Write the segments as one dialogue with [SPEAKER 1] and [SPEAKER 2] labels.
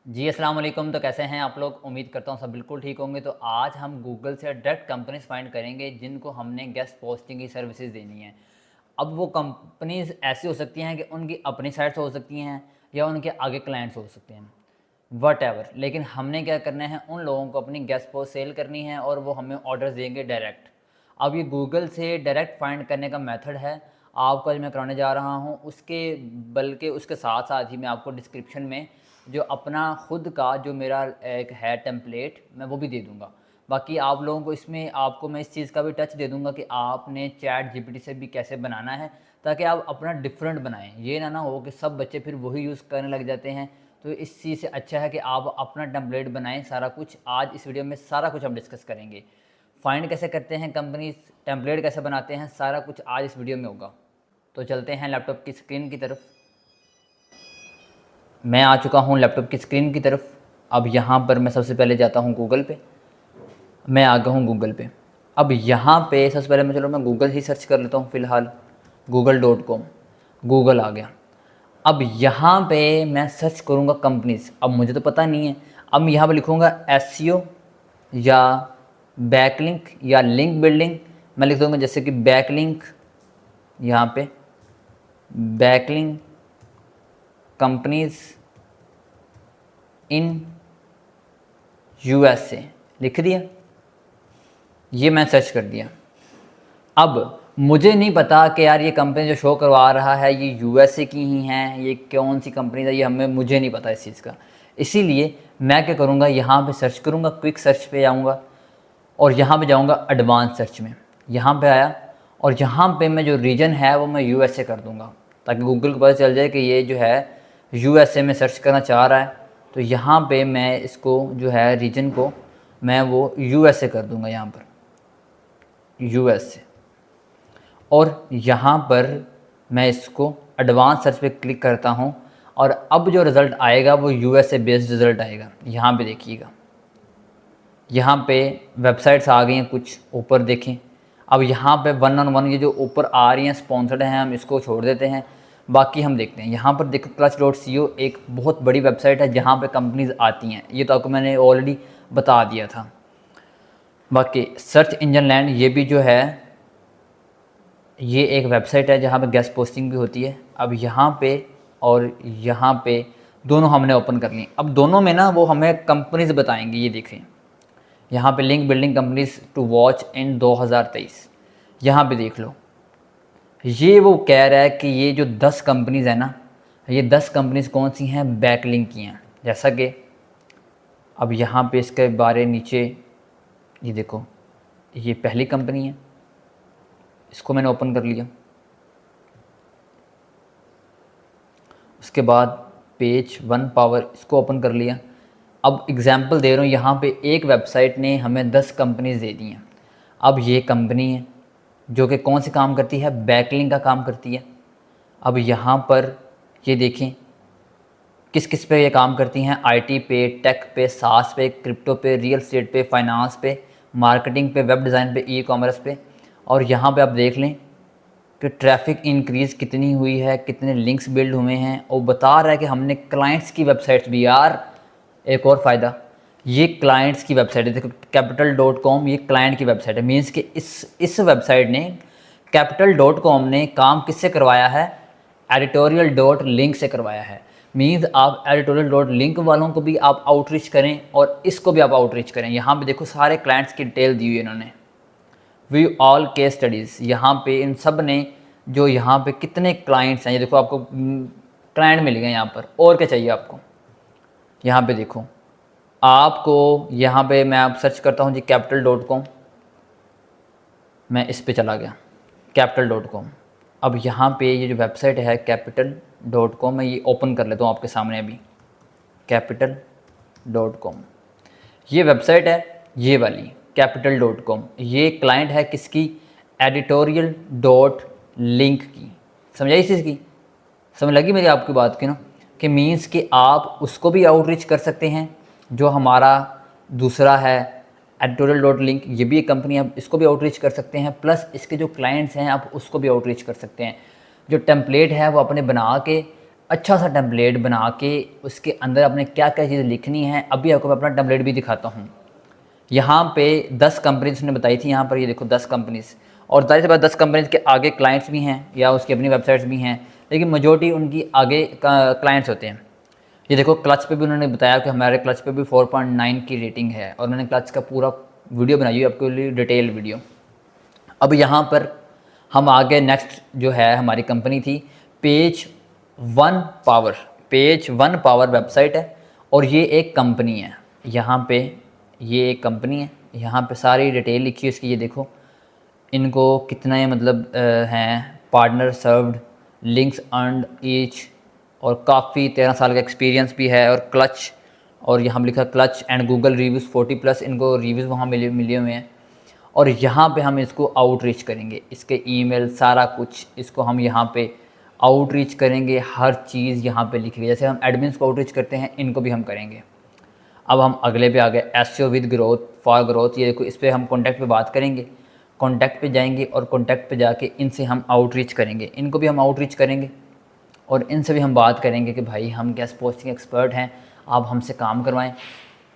[SPEAKER 1] जी अस्सलाम वालेकुम। तो कैसे हैं आप लोग? उम्मीद करता हूँ सब बिल्कुल ठीक होंगे। तो आज हम गूगल से डायरेक्ट कंपनीज फाइंड करेंगे जिनको हमने गेस्ट पोस्टिंग की सर्विसेज देनी है। अब वो कंपनीज ऐसी हो सकती हैं कि उनकी अपनी साइट से हो सकती हैं या उनके आगे क्लाइंट्स हो सकते हैं, वट एवर। लेकिन हमने क्या करना है, उन लोगों को अपनी गेस्ट पोस्ट सेल करनी है और वो हमें ऑर्डर्स देंगे डायरेक्ट। अब ये गूगल से डायरेक्ट फाइंड करने का मेथड है, आपको आज मैं कराने जा रहा हूँ उसके, बल्कि उसके साथ साथ ही मैं आपको डिस्क्रिप्शन में जो अपना खुद का जो मेरा एक है टेम्पलेट, मैं वो भी दे दूँगा। बाकी आप लोगों को इसमें आपको मैं इस चीज़ का भी टच दे दूँगा कि आपने चैट जीपीटी से भी कैसे बनाना है, ताकि आप अपना डिफरेंट बनाएं। ये ना हो कि सब बच्चे फिर वही यूज़ करने लग जाते हैं। तो इस चीज़ से अच्छा है कि आप अपना टेम्पलेट बनाएं। सारा कुछ आज इस वीडियो में सारा कुछ हम डिस्कस करेंगे। फाइंड कैसे करते हैं कंपनीज, टेम्पलेट कैसे बनाते हैं, सारा कुछ आज इस वीडियो में होगा। तो चलते हैं लैपटॉप की स्क्रीन की तरफ। मैं आ चुका हूँ लैपटॉप की स्क्रीन की तरफ। अब यहाँ पर मैं सबसे पहले जाता हूँ गूगल पे। मैं आ गया हूँ गूगल पे। अब यहाँ पे सबसे पहले मैं गूगल ही सर्च कर लेता हूँ फ़िलहाल। google.com, गूगल आ गया। अब यहाँ पे मैं सर्च करूँगा कंपनीज। अब मुझे तो पता नहीं है, अब यहाँ पे लिखूँगा एसईओ या बैकलिंक या लिंक बिल्डिंग। मैं लिख दूँगा जैसे कि बैकलिंक, यहाँ पे बैकलिंक कंपनीज इन यूएसए लिख दिया। ये मैं सर्च कर दिया। अब मुझे नहीं पता कि यार ये कंपनी जो शो करवा रहा है ये यूएसए की ही हैं, ये कौन सी कंपनी है, ये मुझे नहीं पता इस चीज़ का। इसीलिए मैं क्या करूँगा, यहाँ पे सर्च करूँगा, क्विक सर्च पे जाऊँगा और यहाँ पे जाऊँगा एडवांस सर्च में। यहाँ पे आया और यहाँ पे मैं जो रीजन है वो मैं यूएसए कर दूँगा, ताकि गूगल को पता चल जाए कि ये जो है यूएसए में सर्च करना चाह रहा है। तो यहाँ पे मैं इसको जो है रीजन को मैं वो यूएसए कर दूँगा, यहाँ पर यूएसए। और यहाँ पर मैं इसको एडवांस सर्च पे क्लिक करता हूँ और अब जो रिज़ल्ट आएगा वो यूएसए बेस्ड रिज़ल्ट आएगा। यहाँ पे देखिएगा, यहाँ पे वेबसाइट्स आ गई हैं कुछ, ऊपर देखें। अब यहाँ पे 1-on-1 ये जो ऊपर आ रही हैं स्पॉन्सर्ड हैं, हम इसको छोड़ देते हैं। बाकी हम देखते हैं, यहाँ पर देखो clutch.co एक बहुत बड़ी वेबसाइट है जहाँ पे कंपनीज आती हैं। ये तो आपको मैंने ऑलरेडी बता दिया था। बाकी सर्च इंजन लैंड ये भी जो है ये एक वेबसाइट है जहाँ पे गेस्ट पोस्टिंग भी होती है। अब यहाँ पे और यहाँ पे दोनों हमने ओपन कर ली। अब दोनों में ना वो हमें कंपनीज बताएंगे। ये देखें, यहाँ पे link building companies to watch in 2023, यहाँ पे देख लो। ये वो कह रहा है कि ये जो 10 कंपनीज है ना, ये 10 कंपनीज कौन सी हैं, बैकलिंक की हैं। जैसा कि अब यहाँ पे इसके बारे नीचे ये देखो, ये पहली कंपनी है, इसको मैंने ओपन कर लिया। उसके बाद पेज 1 पावर, इसको ओपन कर लिया। अब एग्जांपल दे रहा हूँ, यहाँ पे एक वेबसाइट ने हमें 10 कंपनीज दे दी हैं। अब ये कंपनी है जो कि कौन से काम करती है, बैकलिंक का काम करती है। अब यहाँ पर ये देखें किस किस पे ये काम करती हैं, आईटी पे, टेक पे, सास पे, क्रिप्टो पे, रियल एस्टेट पे, फाइनेंस पे, मार्केटिंग पे, वेब डिज़ाइन पे, ई कॉमर्स पे। और यहाँ पे आप देख लें कि ट्रैफिक इंक्रीज़ कितनी हुई है, कितने लिंक्स बिल्ड हुए हैं, और बता रहा है कि हमने क्लाइंट्स की वेबसाइट्स भी, यार एक और फ़ायदा, ये क्लाइंट्स की वेबसाइट है। देखो capital.com ये क्लाइंट की वेबसाइट है। मीन्स कि इस वेबसाइट ने capital.com ने काम किससे करवाया है, editorial.link से करवाया है। मीन्स आप editorial.link वालों को भी आप आउटरीच करें और इसको भी आप आउटरीच करें। यहाँ पे देखो सारे क्लाइंट्स की डिटेल दी हुई है इन्होंने। व्यू ऑल केस स्टडीज़, यहाँ पे इन सब ने जो यहाँ पे कितने क्लाइंट्स हैं, ये देखो आपको क्लाइंट मिल गए यहाँ पर। और क्या चाहिए आपको, यहाँ पे देखो आपको, यहाँ पे मैं आप सर्च करता हूँ जी capital.com, मैं इस पे चला गया capital.com। अब यहाँ पे ये जो वेबसाइट है capital.com, मैं ये ओपन कर लेता हूँ आपके सामने अभी। capital.com ये वेबसाइट है, ये वाली capital.com। ये क्लाइंट है किसकी, editorial.link की। समझ आई इस चीज़ की, समझ लगी मेरी आपकी बात की ना, कि मीन्स कि आप उसको भी आउटरीच कर सकते हैं जो हमारा दूसरा है editorial.link, ये भी एक कंपनी, आप इसको भी आउटरीच कर सकते हैं। प्लस इसके जो क्लाइंट्स हैं आप उसको भी आउटरीच कर सकते हैं। जो टेम्पलेट है वो अपने बना के अच्छा सा टेम्पलेट बना के उसके अंदर आपने क्या क्या चीज़ें लिखनी है, अभी आपको मैं अपना टेम्पलेट भी दिखाता हूँ। यहाँ पे 10 कंपनीज़ ने बताई थी, यहाँ पर ये देखो 10 कंपनीज़, और जाहिर सी बात 10 कंपनीज़ के आगे क्लाइंट्स भी हैं या उसकी अपनी वेबसाइट्स भी हैं, लेकिन मेजॉरिटी उनकी आगे क्लाइंट्स होते हैं। ये देखो क्लच पे भी उन्होंने बताया कि हमारे क्लच पे भी 4.9 की रेटिंग है, और मैंने क्लच का पूरा वीडियो बनाई है आपके लिए, डिटेल वीडियो। अब यहाँ पर हम आगे नेक्स्ट जो है हमारी कंपनी थी page one power. Page one power website है और ये एक कंपनी है। यहाँ पे ये एक कंपनी है, यहाँ पे सारी डिटेल लिखी है इसकी। ये देखो इनको कितने मतलब हैं partner served, links earned each, और काफ़ी 13 साल का एक्सपीरियंस भी है। और क्लच, और यहाँ पे लिखा क्लच एंड गूगल रिव्यूज़ 40+ इनको रिव्यूज़ वहाँ मिले हुए हैं। और यहाँ पे हम इसको आउटरीच करेंगे, इसके ईमेल सारा कुछ इसको हम यहाँ पे आउटरीच करेंगे, हर चीज़ यहाँ पे लिखी है। जैसे हम एडमिन्स को आउटरीच करते हैं, इनको भी हम करेंगे। अब हम अगले पे आ गए, SEO with growth for growth. ये देखो इस पर हम कॉन्टैक्ट पे बात करेंगे, कॉन्टैक्ट पे जाएंगे और कॉन्टैक्ट पे जाके इनसे हम आउटरीच करेंगे, इनको भी हम आउटरीच करेंगे और इनसे भी हम बात करेंगे कि भाई हम गेस्ट पोस्टिंग एक्सपर्ट हैं, आप हमसे काम करवाएं।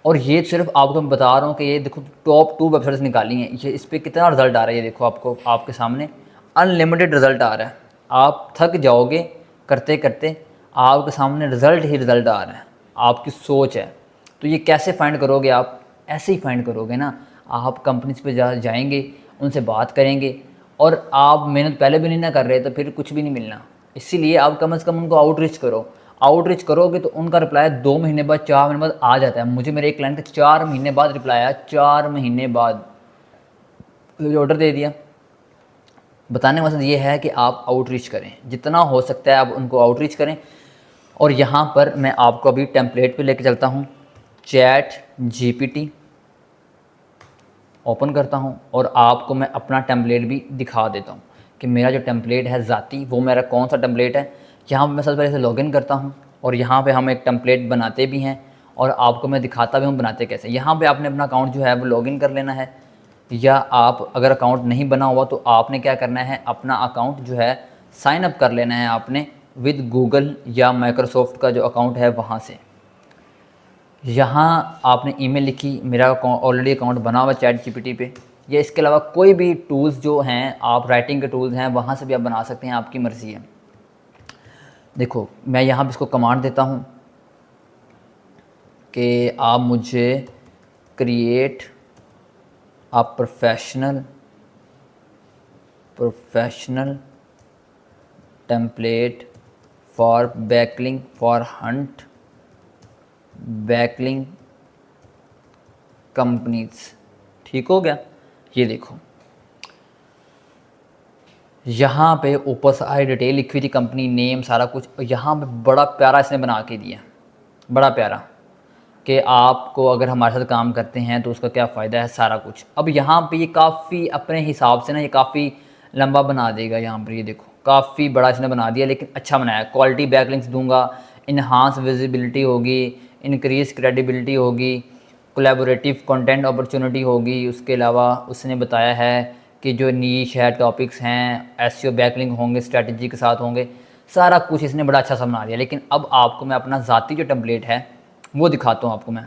[SPEAKER 1] और ये सिर्फ आपको मैं बता रहा हूँ कि ये देखो टॉप 2 वेबसाइट्स निकाली हैं, ये इस पर कितना रिज़ल्ट आ रहा है। ये देखो आपको आपके सामने अनलिमिटेड रिज़ल्ट आ रहा है, आप थक जाओगे करते करते, आपके सामने रिज़ल्ट ही रिज़ल्ट आ रहा है। आपकी सोच है तो ये कैसे फाइंड करोगे आप? ऐसे ही फाइंड करोगे ना, आप कंपनीज पे जाएंगे, उनसे बात करेंगे, और आप मेहनत पहले भी नहीं ना कर रहे तो फिर कुछ भी नहीं मिलना। इसीलिए आप कम से कम उनको आउटरीच करो। आउटरीच करोगे तो उनका रिप्लाई 2 महीने बाद, 4 महीने बाद आ जाता है। मुझे मेरे एक क्लाइंट का 4 महीने बाद रिप्लाई आया, 4 महीने बाद ऑर्डर दे दिया। बताने का मकसद ये है कि आप आउटरीच करें, जितना हो सकता है आप उनको आउटरीच करें। और यहाँ पर मैं आपको अभी टेम्पलेट पे लेके चलता हूँ। चैट जीपीटी ओपन करता हूँ और आपको मैं अपना टेम्पलेट भी दिखा देता हूँ कि मेरा जो टेम्पलेट है ज़ाती, वो मेरा कौन सा टेम्पलेट है। यहाँ पर मैं सबसे पहले से लॉगिन करता हूँ और यहाँ पे हम एक टेम्पलेट बनाते भी हैं और आपको मैं दिखाता भी हूँ बनाते कैसे। यहाँ पे आपने अपना अकाउंट जो है वो लॉगिन कर लेना है, या आप अगर अकाउंट नहीं बना हुआ तो आपने क्या करना है, अपना अकाउंट जो है साइन अप कर लेना है आपने विद गूगल या माइक्रोसॉफ्ट का जो अकाउंट है वहाँ से। यहाँ आपने ईमेल लिखी, मेरा ऑलरेडी अकाउंट बना हुआ चैट जीपीटी पे, या इसके अलावा कोई भी टूल्स जो हैं आप राइटिंग के टूल्स हैं वहाँ से भी आप बना सकते हैं, आपकी मर्ज़ी है। देखो मैं यहाँ पे इसको कमांड देता हूँ कि आप मुझे create a professional template for backlink for Hunt backlink companies. ठीक हो गया। ये देखो यहाँ पे ऊपर सारी डिटेल लिखी हुई थी, कंपनी नेम सारा कुछ। यहाँ पे बड़ा प्यारा इसने बना के दिया, बड़ा प्यारा, कि आपको अगर हमारे साथ काम करते हैं तो उसका क्या फ़ायदा है, सारा कुछ। अब यहाँ पे ये काफ़ी अपने हिसाब से ना ये काफ़ी लंबा बना देगा। यहाँ पर ये देखो काफ़ी बड़ा इसने बना दिया, लेकिन अच्छा बनाया। क्वालिटी बैकलिंक्स दूंगा, इन्हांस विजिबिलिटी होगी, इंक्रीज क्रेडिबिलिटी होगी, कोलैबोरेटिव कंटेंट अपॉर्चुनिटी होगी। उसके अलावा उसने बताया है कि जो नीश है, टॉपिक्स हैं, एसईओ बैकलिंक होंगे, स्ट्रैटेजी के साथ होंगे, सारा कुछ इसने बड़ा अच्छा सा बना दिया। लेकिन अब आपको मैं अपना ज़ाती जो टेम्पलेट है वो दिखाता हूँ आपको मैं,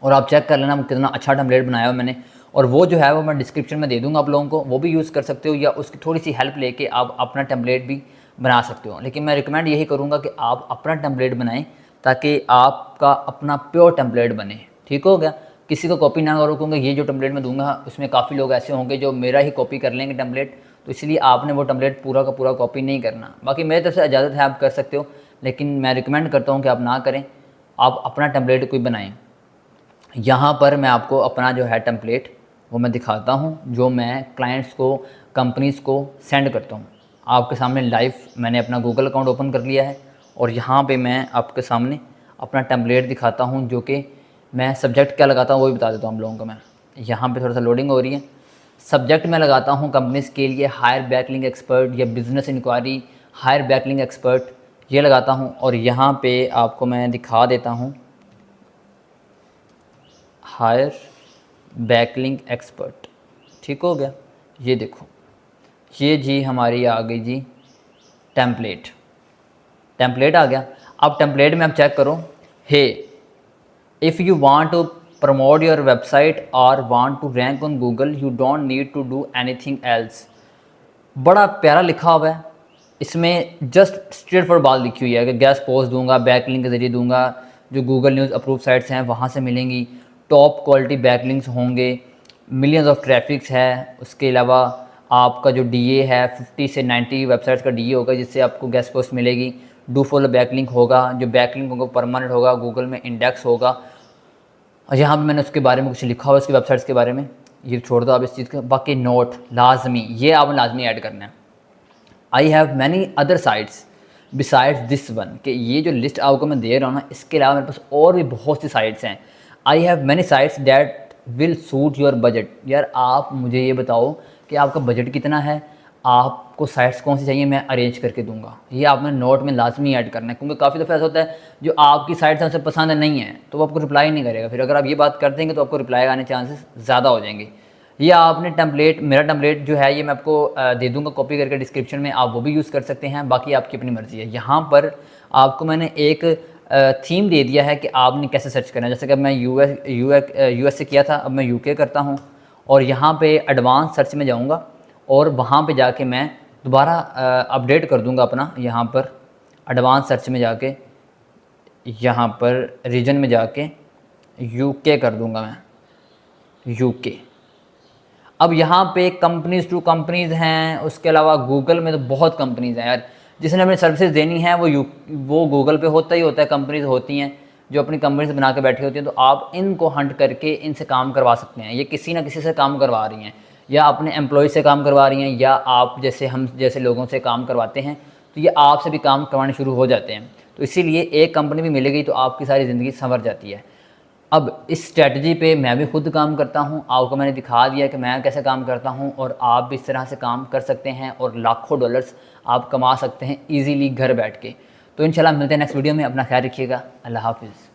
[SPEAKER 1] और आप चेक कर लेना कितना अच्छा टेम्पलेट बनाया हो मैंने। और वो जो है वो मैं डिस्क्रिप्शन में दे दूँगा आप लोगों को, वो भी यूज़ कर सकते हो, या उसकी थोड़ी सी हेल्प लेके आप अपना टेम्पलेट भी बना सकते हो। लेकिन मैं रिकमेंड यही करूँगा कि आप अपना टेम्पलेट बनाएं ताकि आपका अपना प्योर टेम्पलेट बने। ठीक हो गया। किसी को कॉपी ना करो, क्योंकि ये जो टेम्पलेट मैं दूंगा उसमें काफ़ी लोग ऐसे होंगे जो मेरा ही कॉपी कर लेंगे टेम्पलेट, तो इसलिए आपने वो टेम्पलेट पूरा का पूरा कॉपी नहीं करना। बाकी मेरी तरफ से इजाज़त है, आप कर सकते हो, लेकिन मैं रिकमेंड करता हूँ कि आप ना करें, आप अपना टेम्पलेट कोई बनाएं। यहाँ पर मैं आपको अपना जो है टेम्पलेट वो मैं दिखाता हूँ, जो मैं क्लाइंट्स को, कंपनीज़ को सेंड करता हूँ। आपके सामने लाइव मैंने अपना गूगल अकाउंट ओपन कर लिया है और यहाँ पे मैं आपके सामने अपना टेम्पलेट दिखाता हूँ, जो कि मैं सब्जेक्ट क्या लगाता हूँ वो भी बता देता हूँ हम लोगों को। मैं यहाँ पे थोड़ा सा लोडिंग हो रही है। सब्जेक्ट मैं लगाता हूँ कंपनीज़ के लिए हायर बैकलिंक एक्सपर्ट या business inquiry hire backlink expert, ये लगाता हूँ। और यहाँ पे आपको मैं दिखा देता हूँ हायर बैकलिंक एक्सपर्ट। ठीक हो गया। ये देखो ये जी हमारी आ गई जी टेम्पलेट। टेम्पलेट आ गया। अब टेम्पलेट में आप चेक करो, hey if you want to promote your website और want to rank on Google you don't need to do anything else. बड़ा प्यारा लिखा हुआ है, इसमें जस्ट स्ट्रेट फॉर बात लिखी हुई है कि गेस्ट पोस्ट दूंगा, बैकलिंक के ज़रिए दूंगा, जो गूगल न्यूज़ अप्रूव साइट्स हैं वहाँ से मिलेंगी, टॉप क्वालिटी बैकलिंक्स होंगे, मिलियंस ऑफ ट्रैफिक्स है, उसके अलावा आपका जो डीए है 50 से 90 वेबसाइट्स का डीए होगा जिससे आपको गेस्ट पोस्ट मिलेगी, डू फॉलो बैकलिंक होगा, जो बैकलिंक होगा परमानेंट होगा, गूगल में इंडेक्स होगा। और यहाँ पर मैंने उसके बारे में कुछ लिखा हुआ है उसकी वेबसाइट्स के बारे में, ये छोड़ दो आप इस चीज़ का। बाकी नोट लाजमी, ये आपने लाजमी ऐड करना है, I have many other sites besides this one, कि ये जो लिस्ट आपको मैं दे रहा हूँ ना, इसके अलावा मेरे पास और भी बहुत सी साइट्स हैं। I have many sites that will suit your budget. यार आप मुझे ये बताओ कि आपका बजट कितना है, आपको साइट्स कौन सी चाहिए, मैं अरेंज करके दूंगा। ये आपने नोट में लाजमी ऐड करना है, क्योंकि काफ़ी दफ़ा ऐसा होता है जो आपकी साइट्स उसे पसंद नहीं है तो वो आपको रिप्लाई नहीं करेगा, फिर अगर आप ये बात कर देंगे तो आपको रिप्लाई आने के चांसेस ज़्यादा हो जाएंगे। ये आपने टेम्पलेट, मेरा टेम्पलेट जो है ये मैं आपको दे दूंगा कॉपी करके डिस्क्रिप्शन में, आप वो भी यूज़ कर सकते हैं, बाकी आपकी अपनी मर्ज़ी है। यहाँ पर आपको मैंने एक थीम दे दिया है कि आपने कैसे सर्च करना है। जैसे कि मैं यूएस से किया था, अब मैं यूके करता हूँ और यहाँ पे एडवांस सर्च में जाऊँगा और वहाँ पे जाके मैं दोबारा अपडेट कर दूँगा अपना, यहाँ पर एडवांस सर्च में जाके, यहाँ पर रीजन में जाके यूके कर दूँगा मैं, यूके। अब यहाँ पे कंपनीज़ टू कंपनीज़ हैं, उसके अलावा गूगल में तो बहुत कंपनीज़ हैं यार, जिसने हमें सर्विसेज देनी है वो गूगल पे होता ही होता है, कंपनीज़ होती हैं जो अपनी कंपनीज बना के बैठी होती हैं, तो आप इनको हंट करके इनसे काम करवा सकते हैं। ये किसी ना किसी से काम करवा रही हैं, या अपने एम्प्लॉय से काम करवा रही हैं, या आप जैसे हम जैसे लोगों से काम करवाते हैं, तो ये आपसे भी काम करवाने शुरू हो जाते हैं। तो इसीलिए एक कंपनी भी मिलेगी तो आपकी सारी ज़िंदगी संवर जाती है। अब इस स्ट्रेटजी पे मैं भी खुद काम करता हूँ, आपको मैंने दिखा दिया कि मैं कैसे काम करता हूँ, और आप भी इस तरह से काम कर सकते हैं और लाखों डॉलर्स आप कमा सकते हैं इजीली घर बैठ के। तो इंशाल्लाह मिलते हैं नेक्स्ट वीडियो में, अपना ख्याल रखिएगा, अल्लाह हाफिज़।